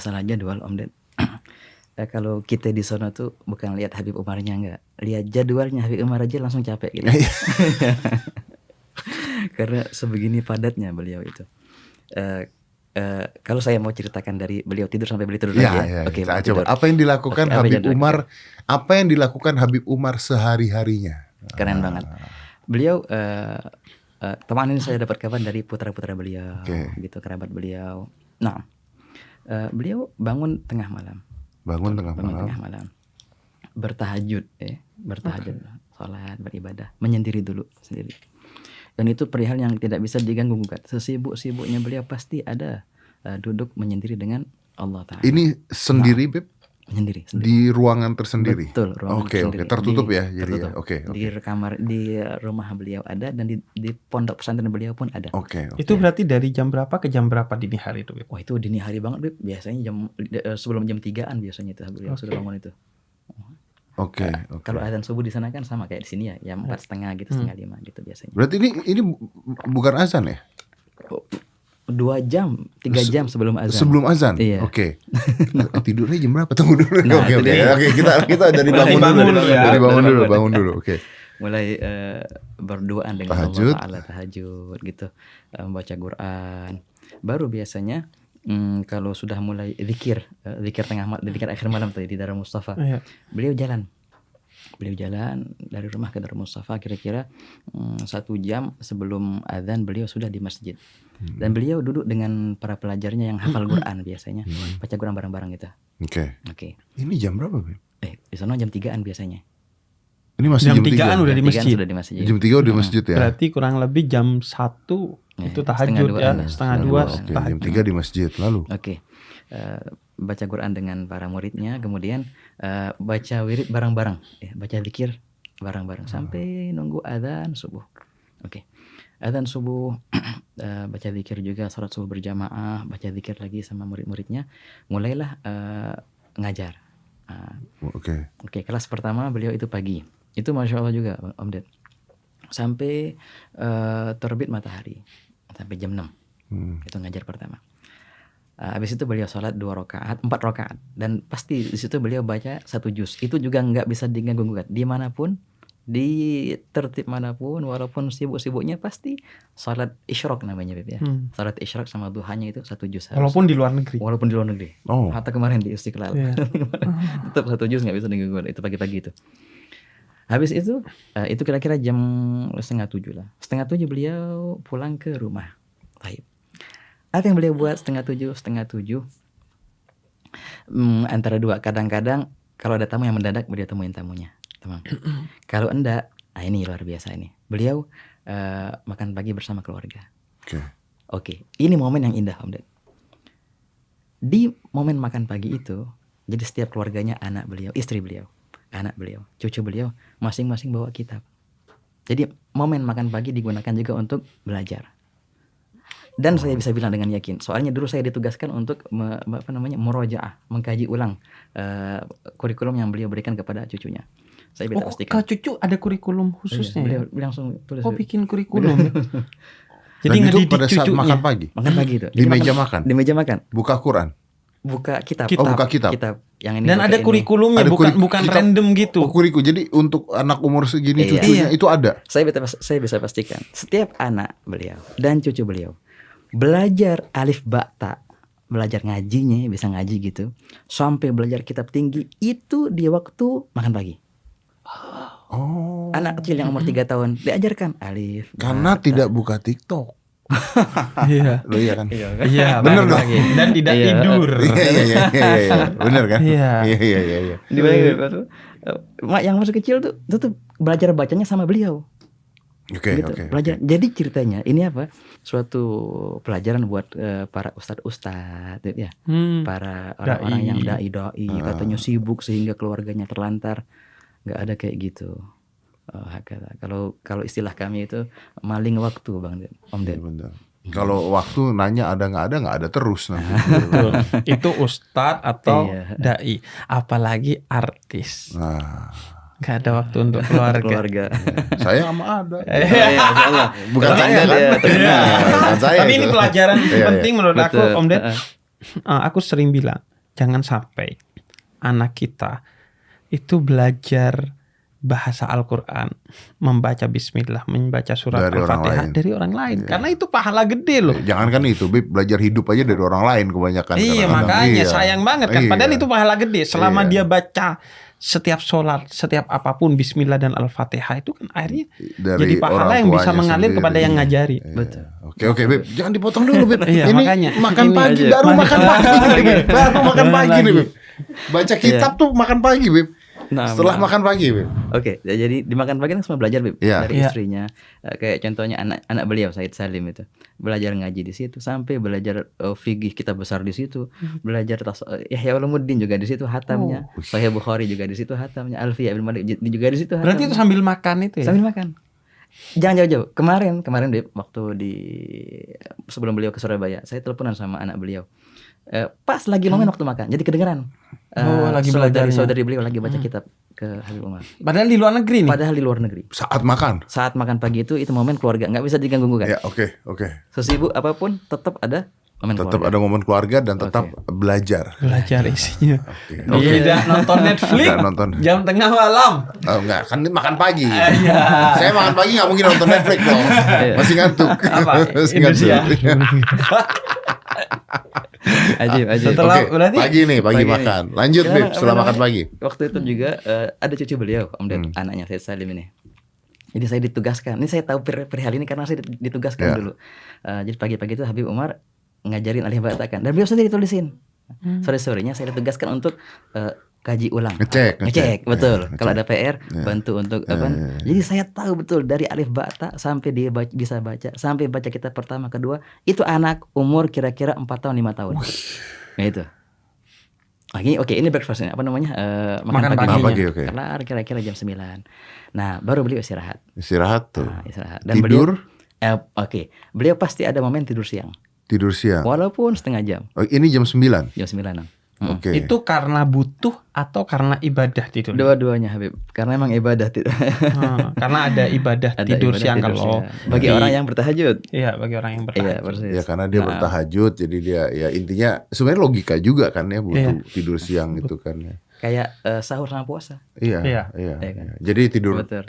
masalah jadwal Om Ded. Kalau kita di sana tuh bukan lihat Habib Umarnya, enggak, lihat jadwalnya Habib Umar aja langsung capek gitu. Karena sebegini padatnya beliau itu. Kalau saya mau ceritakan dari beliau tidur sampai beliau tidur lagi ya. Oke, coba. tidur. Apa yang dilakukan Oke, Habib Umar? Apa yang dilakukan Habib Umar sehari-harinya? Keren banget. Beliau teman ini saya dapat kabar dari putra-putra beliau, gitu, kerabat beliau. Nah, beliau bangun tengah malam. Bangun tengah malam. Bertahajud, bertahajud, sholat, beribadah, menyendiri dulu sendiri. Dan itu perihal yang tidak bisa diganggu gugat. Sesibuk-sibuknya beliau pasti ada duduk menyendiri dengan Allah Ta'ala. Ini sendiri, Beb? Menyendiri. Di ruangan tersendiri? Betul, ruangan tersendiri. Tertutup ya? Jadi tertutup. Di kamar, di rumah beliau ada, dan di pondok pesantren beliau pun ada. Itu berarti dari jam berapa ke jam berapa dini hari itu, Beb? Wah, itu dini hari banget, Beb. Biasanya sebelum jam 3-an biasanya itu beliau sudah bangun itu. Kalau azan subuh di sana kan sama kayak di sini ya, jam 4:30 gitu, 4:30 gitu biasanya. Berarti ini bukan azan ya? 2 jam, 3 jam sebelum azan. Sebelum azan? Iya. Tidurnya jam berapa? Tunggu dulu. Nah, Kita dari bangun dulu. Mulai berdoa dengan tahajud. Allah Ta'ala, tahajud gitu, baca Quran. Baru biasanya kalau sudah mulai zikir akhir malam tadi di Darul Mustafa, beliau jalan dari rumah ke Darul Mustafa kira-kira 1 jam sebelum azan beliau sudah di masjid. Dan beliau duduk dengan para pelajarnya yang hafal Quran biasanya, baca Quran bareng-bareng gitu. Oke. Ini jam berapa, Beb? Di sana jam 3-an biasanya. Ini masih jam 3-an udah di masjid. Sudah di masjid. Jam 3 udah di masjid ya. Berarti kurang lebih jam 1 itu tahajud ya, setengah 2 jam 3 di masjid lalu. Baca Quran dengan para muridnya, kemudian baca wirid bareng-bareng, baca zikir bareng-bareng sampai nunggu azan subuh. Azan subuh, baca zikir juga, salat subuh berjamaah, baca zikir lagi sama murid-muridnya, mulailah ngajar. Kelas pertama beliau itu pagi. Itu Masya Allah juga Om Ded. Sampai terbit matahari, sampai jam 6. Itu ngajar pertama. Habis itu beliau sholat 4 rakaat, dan pasti di situ beliau baca 1 juz. Itu juga nggak bisa diganggu gugat. Dimanapun, di tertib manapun, walaupun sibuk-sibuknya pasti sholat isyraq namanya, Beb ya. Sholat isyraq sama duhanya itu 1 juz. Walaupun di luar negeri. Hatta kemarin di Istiqlal. Tetap 1 juz nggak bisa diganggu gugat. Itu pagi-pagi itu. Habis itu kira-kira jam 6:30 lah. 6:30 beliau pulang ke rumah. Baik. Apa yang beliau buat 6:30? Antara 2. Kadang-kadang kalau ada tamu yang mendadak, beliau temuin tamunya. Kalau enggak, ini luar biasa ini. Beliau makan pagi bersama keluarga. Ini momen yang indah, Om Ded. Di momen makan pagi itu, jadi setiap keluarganya, anak beliau, istri beliau, anak beliau, cucu beliau, masing-masing bawa kitab. Jadi momen makan pagi digunakan juga untuk belajar. Dan saya bisa bilang dengan yakin, soalnya dulu saya ditugaskan untuk murojaah, mengkaji ulang kurikulum yang beliau berikan kepada cucunya. Saya bisa pastikan. Kak cucu ada kurikulum khususnya. Beliau langsung tulis. Bikin kurikulum. Jadi itu pada saat makan pagi. Makan pagi itu. Di meja makan. Di meja makan. Buka Quran. Buka kitab. Buka kitab. Yang ini. Dan ada kurikulumnya, bukan random gitu. Kurikulum. Jadi untuk anak umur segini cucunya itu ada. Saya bisa pastikan. Setiap anak beliau dan cucu beliau belajar alif ba ta, belajar ngajinya, bisa ngaji gitu, sampai belajar kitab tinggi itu di waktu makan pagi. Anak kecil yang umur 3 tahun diajarkan alif. Karena tidak buka TikTok. Iya. Iya kan? Iya, benar dong. Dan tidak tidur. Iya. Benar kan? Iya. Yang masih kecil tuh tetap belajar bacanya sama beliau. Belajar. Jadi ceritanya ini apa? Suatu pelajaran buat para ustadz ya. Para orang-orang yang dai, katanya sibuk sehingga keluarganya terlantar. Nggak ada kayak gitu. Kalau istilah kami itu maling waktu, Bang Om Ded. Kalau waktu nanya ada nggak ada terus nanti. Itu ustadz atau dai, apalagi artis. Gak ada waktu untuk keluarga. Saya sama ada. Bukan Anda kan? Tapi ini pelajaran penting menurut aku, Om Ded. Aku sering bilang, jangan sampai anak kita itu belajar bahasa Al-Quran, membaca bismillah, membaca surat Dari orang Al-Fatihah lain. dari orang lain. Iya. Karena itu pahala gede loh. Jangan kan itu, Bib, belajar hidup aja dari orang lain kebanyakan. Iya, kadang-kadang. makanya Iya. sayang banget kan. Iya. Padahal itu pahala gede. Selama Iya. dia baca setiap sholat, setiap apapun bismillah dan Al-Fatihah itu kan akhirnya Dari jadi pahala orang yang bisa tuanya mengalir sendiri. kepada yang ngajari. Iya. Betul. Oke, Bib. Jangan dipotong dulu, Bib. Iya, Ini makanya. makan Ini pagi, aja. baru makan pagi nih, Bib. Baru makan pagi nih, Bib. Baca kitab tuh makan pagi, Bib. Nah, Setelah makan pagi, Bib. Oke, jadi dimakan pagi kan semua belajar, Bib. Iya. Dari Iya. istrinya. Kayak contohnya anak beliau Said Salim itu. Belajar ngaji di situ sampai belajar fikih kita besar di situ. Belajar Yahya Ulumuddin juga di situ hatamnya. Sahih Bukhari juga di situ hatamnya. Alfiyah Ibnu Malik juga di situ hatamnya. Berarti itu sambil makan itu ya? Sambil makan. Jangan jauh-jauh. Kemarin Bib, waktu sebelum beliau ke Surabaya, saya teleponan sama anak beliau. Pas lagi momen waktu makan, jadi kedengeran. Lagi belajarnya. Saudari beliau lagi baca kitab ke Habib Umar. Padahal di luar negeri nih. Padahal di luar negeri. Saat makan. Saat makan pagi itu momen keluarga, nggak bisa diganggu kan? Ya, oke. Sesibuk apapun tetap ada momen Tetap keluarga. ada momen keluarga dan tetap belajar. Belajar isinya. Oke. Tidak nonton Netflix. Nggak nonton. Jam tengah malam. Oh, enggak, kan ini makan pagi. Iya. Saya makan pagi nggak mungkin nonton Netflix dong. Masih ngantuk. Apa? Masih Indonesia. Ajib. Setelah- Oke, berarti- pagi Pagi makan. Lanjut, Kenapa- Bib, setelah apa makan namanya? pagi. Waktu itu juga ada cucu beliau, Om Ded, anaknya Said Salim ini. Jadi saya ditugaskan. Ini saya tahu perihal ini karena saya ditugaskan Ya. dulu. Jadi pagi-pagi itu Habib Umar ngajarin alif bata kan. Dan beliau sendiri tulisin. Sore-sorenya saya ditugaskan untuk kaji ulang. Ngecek. Betul. Ya, Kalau ngecek. ada PR bantu untuk apa? Jadi saya tahu betul dari alif bata sampai dia bisa baca, sampai baca kitab pertama, kedua, itu anak umur kira-kira 4 tahun 5 tahun. Nah itu. Oke, ini breakfastnya apa namanya? Makan paginya. pagi, oke. Kelar kira-kira jam 9. Nah, baru beliau istirahat. Istirahat tuh. Nah, istirahat. Dan Tidur, beliau pasti ada momen tidur siang. tidur siang. Walaupun setengah jam, Oh, ini jam 9. jam 9. Oke. Itu karena butuh atau karena ibadah tidur? Dua-duanya Habib, karena emang ibadah tidur. Karena ada ibadah Ada tidur ibadah siang tidur kalau siang. Bagi orang yang bertahajud. Iya, bagi orang yang Iya, bertahajud. persis. Ya karena dia Nah, bertahajud, jadi dia ya intinya sebenarnya logika juga kan ya butuh Iya. tidur siang itu kan ya. kayak sahur sama puasa. Iya. Iya. Iya kan? Jadi Betul.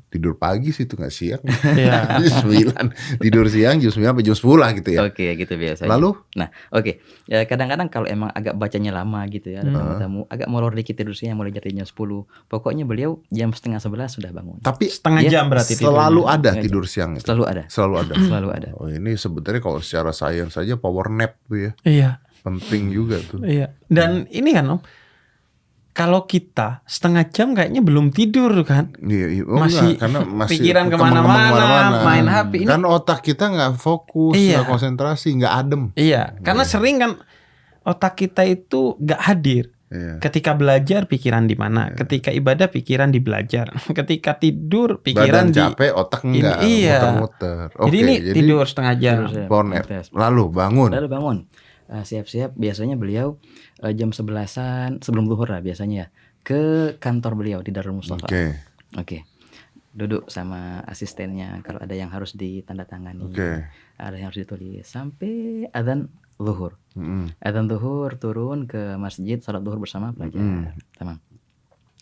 tidur pagi sih itu nggak siang. Iya. Jam 9 tidur siang jam 9 sampai jam 10 lah gitu ya. Oke, gitu biasanya. Lalu Nah, ya, kadang-kadang kalau emang agak bacanya lama gitu ya, ada tamu-tamu, agak molor dikit tidur siang mulai dari jam 10. Pokoknya beliau jam setengah 11 sudah bangun. tapi Setengah Iya, jam berarti selalu tidurnya. ada Setengah tidur siang itu. Selalu ada. Selalu ada. Selalu ada. Oh, ini sebetulnya kalau secara sains saja power nap tuh ya. Iya. Penting juga tuh. Iya. Dan ini kan Om, kalau kita setengah jam kayaknya belum tidur kan? Iya, Masih karena masih pikiran kemana-mana, main HP. Ini Kan otak kita nggak fokus, Iya. nggak konsentrasi, nggak adem. iya, karena sering kan otak kita itu nggak hadir. Iya. Ketika belajar pikiran di mana, ketika ibadah pikiran di belajar, ketika tidur pikiran Badan di. capek, otak enggak iya. muter-muter. Oke, Jadi ini tidur setengah jam. Tidur siang. power nap. Tes. Lalu bangun. Lalu bangun. Siap-siap biasanya beliau jam 11-an sebelum zuhur lah biasanya ya, ke kantor beliau di Darul Mustafa. Oke. Duduk sama asistennya kalau ada yang harus ditandatangani. Oke. Ada yang harus ditulis sampai adzan zuhur. Mm-mm. Adzan zuhur turun ke masjid salat zuhur bersama pelajar. Tamam.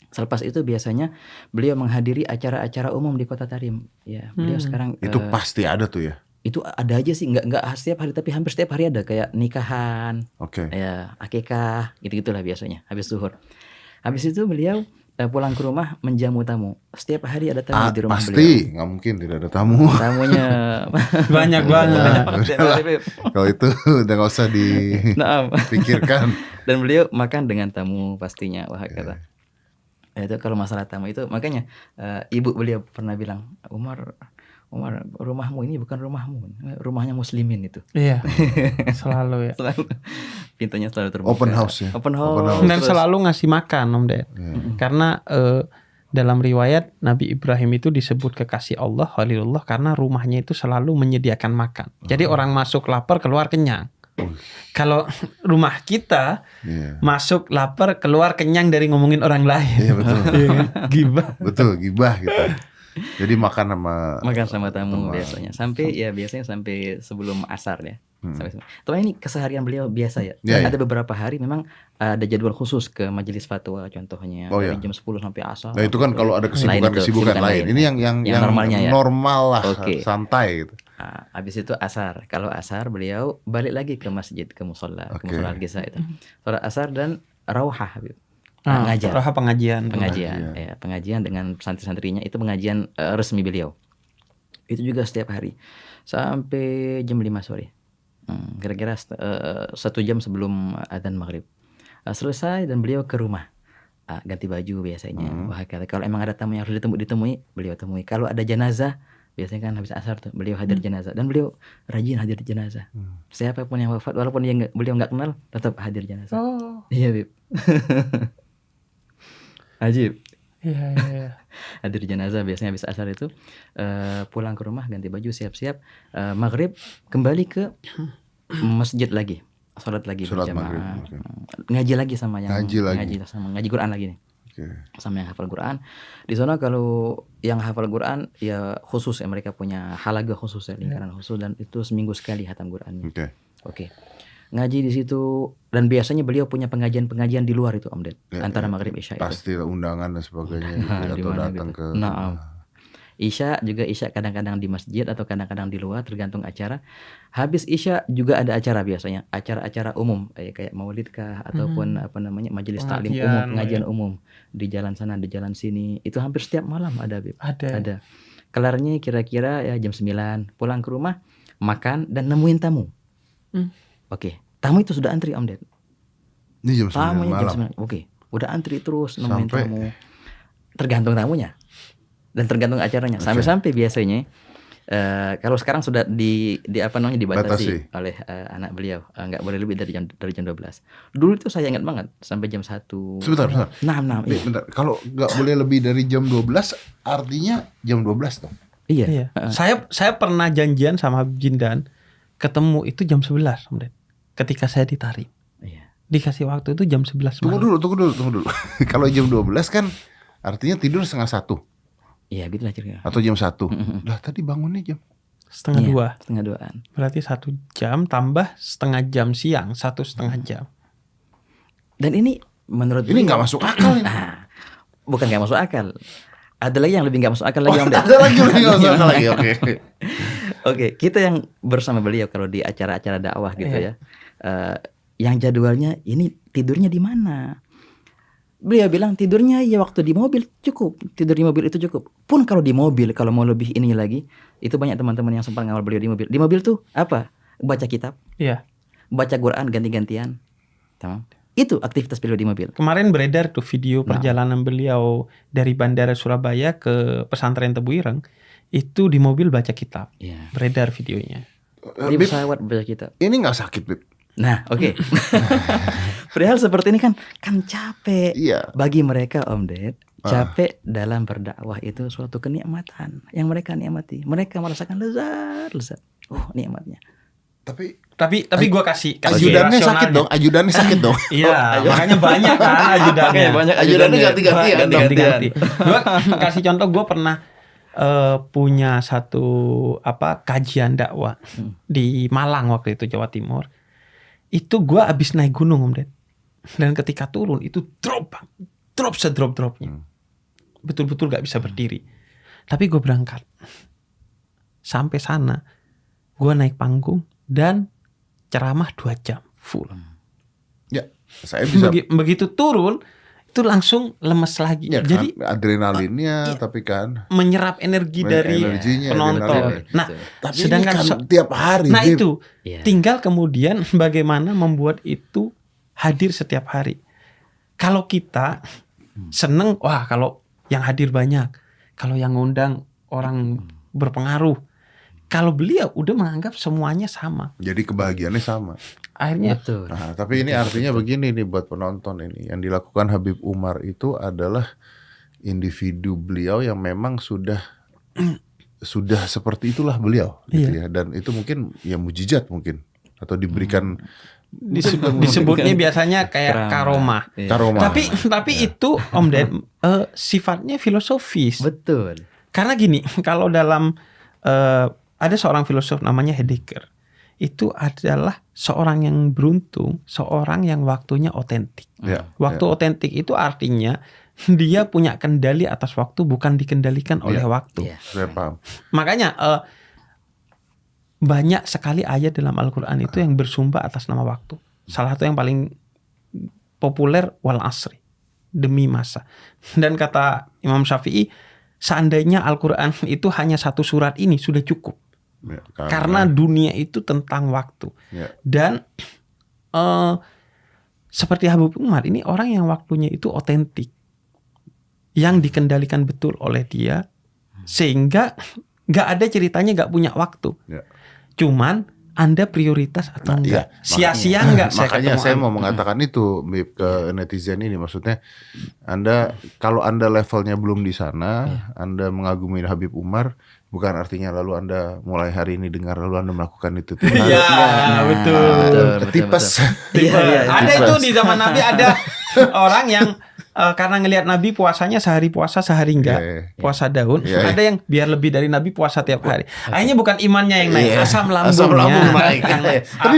Selepas itu biasanya beliau menghadiri acara-acara umum di Kota Tarim. Ya, beliau sekarang Itu pasti ada tuh ya. itu ada aja sih, nggak setiap hari tapi hampir setiap hari ada, kayak nikahan, Oke. ya akikah, gitu-gitulah biasanya habis zuhur. Habis itu beliau pulang ke rumah menjamu tamu. Setiap hari ada tamu di rumah Pasti beliau. nggak mungkin tidak ada tamu. Tamunya Banyak banget. Kalau itu udah nggak usah Nah, dipikirkan. dan beliau makan dengan tamu pastinya. Wah, kata. Itu kalau masalah tamu itu makanya ibu beliau pernah bilang, Umar, rumahmu ini bukan rumahmu, rumahnya muslimin itu. Iya. Selalu ya. Selalu pintunya selalu terbuka. Open house ya. Open Open house. house. Dan terus- selalu ngasih makan Om Ded. Karena dalam riwayat Nabi Ibrahim itu disebut kekasih Allah, Khalilullah, karena rumahnya itu selalu menyediakan makan. Jadi orang masuk lapar keluar kenyang. Kalau rumah kita Iya. masuk lapar keluar kenyang dari ngomongin orang lain. Iya betul. Iya kan? Gibah. Betul, gibah gitu. Jadi makan sama makan sama tamu biasanya sampai biasanya sampai sebelum asar ya. Tapi ini keseharian beliau biasa ya. Iya, Ada beberapa hari memang ada jadwal khusus ke majelis fatwa contohnya Oh, dari iya. jam 10 sampai asar. Nah, itu kan kalau ada Lain itu, kesibukan lain. Ini yang normalnya ya. normal lah, Oke. santai gitu. Habis itu asar. Kalau asar beliau balik lagi ke masjid, ke musola, ke Oke. musola Al-Gisa itu. Salat asar dan rauhah, Habib. Ah, Ngajar. Roha pengajian. Pengajian dengan santri-santrinya itu pengajian resmi beliau. Itu juga setiap hari sampai jam 5 sore. Kira-kira 1 jam sebelum adzan maghrib. Selesai dan beliau ke rumah. Ganti baju biasanya. Wah, kalau emang ada tamu yang harus ditemui, beliau temui. Kalau ada jenazah, biasanya kan habis asar tuh beliau hadir jenazah, dan beliau rajin hadir jenazah. Siapapun yang wafat, walaupun beliau nggak kenal, tetap hadir jenazah. Oh. Iya, Bib. Ajib. Iya. Hadir jenazah biasanya habis asar itu, pulang ke rumah ganti baju siap-siap, maghrib kembali ke masjid lagi, sholat lagi Sholat berjamaah, maghrib, ngaji lagi sama yang Ngaji Quran lagi nih, sama yang hafal Quran. Di sana kalau yang hafal Quran ya khusus ya, mereka punya halaga khusus ya, lingkaran khusus, dan itu seminggu sekali hatam Qurannya. Oke. Ngaji di situ, dan biasanya beliau punya pengajian di luar itu Om Ded, antara maghrib isya itu. Pasti undangan dan sebagainya gitu, atau datang gitu. ke Isya kadang-kadang di masjid atau kadang-kadang di luar, tergantung acara. Habis isya juga ada acara, biasanya acara-acara umum kayak maulid kah, ataupun majelis taklim umum, pengajian umum di jalan sana, di jalan sini. Itu hampir setiap malam ada, Bib. Ada. Kelarnya kira-kira ya jam 9, pulang ke rumah, makan dan nemuin tamu. Oke, tamu itu sudah antri Om Ded. Ini jam 9 Tamunya malam. jam 9. Oke, udah antri terus nemuin Sampai tamu. Tergantung tamunya dan tergantung acaranya. Sampai-sampai biasanya kalau sekarang sudah dibatasi Batasi. oleh anak beliau, nggak boleh lebih dari jam 12. Dulu itu saya ingat banget sampai jam 1. Sebentar. Nah, iya. Bentar. Kalau nggak boleh lebih dari jam 12, artinya jam 12 dong. Iya. Saya pernah janjian sama Habib Jindan, ketemu itu jam 11, Om Ded. Ketika saya ditarik. Iya. Dikasih waktu itu jam 11 Tunggu malam. dulu. Kalau jam 12 kan artinya tidur setengah 1 Iya, gitu lah kira-kira. atau jam 1. Lah tadi bangunnya jam Setengah 2. Setengah 2-an. Berarti 1 jam tambah setengah jam siang, 1,5 jam. Dan ini menurut ini nggak masuk akal ini. Bukan nggak masuk akal. Ada lagi yang lebih nggak masuk akal lagi, Om Ded. Ada lagi nggak masuk akal lagi. Oke, kita yang bersama beliau kalau di acara-acara dakwah gitu ya, yang jadwalnya ini tidurnya di mana? Beliau bilang tidurnya ya waktu di mobil cukup, tidur di mobil itu cukup. Pun kalau di mobil, kalau mau lebih ini lagi, itu banyak teman-teman yang sempat ngawal beliau di mobil. Di mobil tuh apa? Baca kitab, Iya. baca Quran ganti-gantian, tamam. Itu aktivitas beliau di mobil. Kemarin beredar tuh video perjalanan beliau dari Bandara Surabaya ke pesantren Tebu Ireng. Itu di mobil baca kitab. Iya. Beredar videonya. Di Bib, pesawat baca kitab. ini nggak sakit, Bib? Nah, oke. Perihal seperti ini kan capek. Iya. Bagi mereka Om Ded, capek dalam berdakwah itu suatu kenikmatan yang mereka nikmati. Mereka merasakan lezat. Nikmatnya. Tapi gua kasih ajudannya sakit dong. Ajudannya sakit dong. Iya, makanya banyak kan ajudannya. Banyak Ajudannya ganti-gantian dong. Ganti-ganti. Gua kasih contoh, gua pernah punya satu kajian dakwah di Malang waktu itu, Jawa Timur. Itu gua abis naik gunung, Om Ded. Dan ketika turun itu drop sedrop-dropnya. Betul-betul gak bisa berdiri. Tapi gue berangkat. Sampai sana gue naik panggung dan ceramah 2 jam full. Ya, saya bisa. Begitu turun itu langsung lemes lagi. Ya, Jadi kan, adrenalinnya, tapi kan menyerap energi dari energinya, penonton. adrenalin. Nah, tapi sedangkan ini kan tiap hari. nah Bib. itu Iya. tinggal kemudian bagaimana membuat itu hadir setiap hari. Kalau kita seneng, wah kalau yang hadir banyak, kalau yang ngundang orang berpengaruh. Kalau beliau udah menganggap semuanya sama. Jadi kebahagiaannya sama. Akhirnya Betul. Nah, tapi ini artinya begini nih buat penonton ini. Yang dilakukan Habib Umar itu adalah individu beliau yang memang sudah seperti itulah beliau gitu ya. Dan itu mungkin ya mujizat mungkin, atau diberikan disebutnya biasanya kayak karomah. Iya. karomah. Tapi itu Om Ded sifatnya filosofis. Betul. Karena gini, kalau dalam ada seorang filosof namanya Heidegger. itu adalah seorang yang beruntung, seorang yang waktunya otentik. Ya, Waktu otentik itu artinya dia punya kendali atas waktu, bukan dikendalikan oleh waktu. Iya. saya paham. Makanya banyak sekali ayat dalam Al-Quran itu yang bersumber atas nama waktu. Salah satu yang paling populer wal asri, demi masa. Dan kata Imam Syafi'i, seandainya Al-Quran itu hanya satu surat ini sudah cukup. Ya, Karena dunia itu tentang waktu. ya, Dan seperti Habib Umar, ini orang yang waktunya itu otentik, yang dikendalikan betul oleh dia, sehingga nggak ada ceritanya nggak punya waktu. ya. Cuman Anda prioritas atau Nah, enggak? iya. Sia-sia enggak Makanya saya ketemu mau mengatakan itu Bib, ke netizen ini, maksudnya kalau Anda levelnya belum di sana, Anda mengagumi Habib Umar, bukan artinya lalu Anda mulai hari ini dengar lalu Anda melakukan itu. Iya, betul. Ketipes. Ada itu di zaman Nabi, ada orang yang karena ngelihat Nabi puasanya sehari puasa sehari enggak, puasa daun. Ada yang biar lebih dari Nabi puasa tiap hari. Akhirnya bukan imannya yang naik, asam lambungnya. Tapi